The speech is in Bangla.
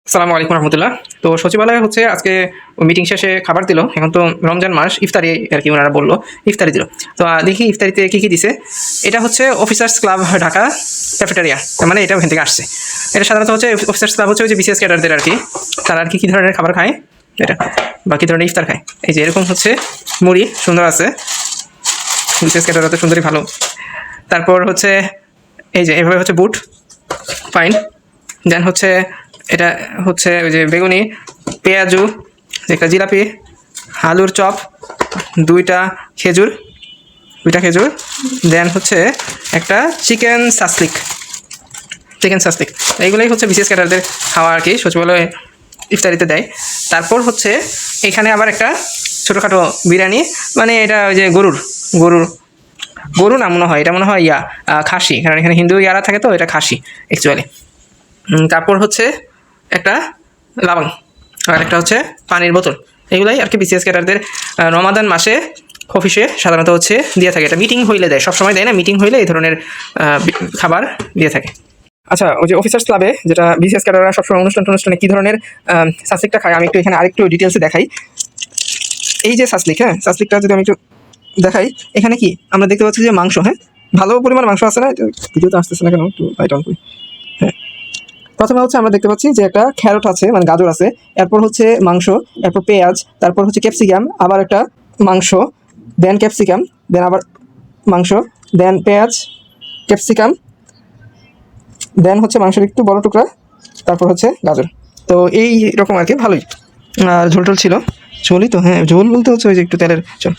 আসসালামু আলাইকুম রহমতুল্লাহ। তো সচিবালয়ে হচ্ছে আজকে মিটিং শেষে খাবার দিল। এখন তো রমজান মাস, ইফতারি আর কি ওনারা বললো, ইফতারি দিল। তো দেখি ইফতারিতে কী কী দিছে। এটা হচ্ছে অফিসার্স ক্লাব ঢাকা ক্যাফেটেরিয়া, তার মানে এটা ওখান থেকে আসছে। এটা সাধারণত হচ্ছে অফিসার্স ক্লাব হচ্ছে ওই যে বিসিএস ক্যাডারদের আর কি, তারা আর কি কী ধরনের খাবার খায় এটা, বা কী ধরনের ইফতার খায়। এই যে এরকম হচ্ছে মুড়ি সুন্দর আছে, বিসিএস ক্যাডাররা তো সুন্দরই ভালো। তারপর হচ্ছে এই যে এভাবে হচ্ছে বুট ফাইন। দেন হচ্ছে এটা হচ্ছে ওই যে বেগুনি, পেঁয়াজু, একটা জিলাপি, আলুর চপ, দুইটা খেজুর, দেন হচ্ছে একটা চিকেন সাসলিক। এইগুলোই হচ্ছে বিশেষ ক্যাডারদের খাওয়া আর কি, সচিবালয়ে ইফতারিতে দেয়। তারপর হচ্ছে এখানে আবার একটা ছোটোখাটো বিরিয়ানি, মানে এটা ওই যে গরু না মনে হয়, এটা মনে হয় খাসি, কারণ এখানে হিন্দু ইয়ারা থাকে তো, এটা খাসি অ্যাকচুয়ালি। তারপর হচ্ছে একটা লাবং, আর একটা হচ্ছে পানির বোতল। এগুলাই আর কি বিসিএস ক্যাডারদের রমাদান মাসে অফিসে সাধারণত হচ্ছে দিয়ে থাকে। এটা মিটিং হইলে দেয়, সবসময় দেয় না, মিটিং হইলে এই ধরনের খাবার দিয়ে থাকে। আচ্ছা, ওই যে অফিসার্স ক্লাবে যেটা বিসিএস ক্যাডাররা সবসময় অনুষ্ঠানে কী ধরনের সাসলিকটা খায়, আমি একটু এখানে আরেকটু ডিটেলসে দেখাই। এই যে সাসলিক, হ্যাঁ, সাসলিকটা যদি আমি একটু দেখাই, এখানে কি আমরা দেখতে পাচ্ছি যে মাংস, হ্যাঁ, ভালো পরিমাণ মাংস আছে না, ভিডিওতে আসতেছে না কেন, একটু লাইট অন করি। হ্যাঁ, প্রথমে হচ্ছে আমরা দেখতে পাচ্ছি যে একটা ক্যারট আছে, মানে গাজর আছে, এরপর হচ্ছে মাংস, এরপর পেঁয়াজ, তারপর হচ্ছে ক্যাপসিকাম, আবার একটা মাংস, দেন ক্যাপসিকাম, দেন আবার মাংস, দেন পেঁয়াজ, ক্যাপসিকাম, দেন হচ্ছে মাংসের একটু বড় টুকরা, তারপর হচ্ছে গাজর। তো এই রকম আর কি, ভালোই। আর ঝোল টোল ছিল, ঝোলই তো, হ্যাঁ ঝোল বলতে হচ্ছে ওই যে একটু তেলের ঝোল।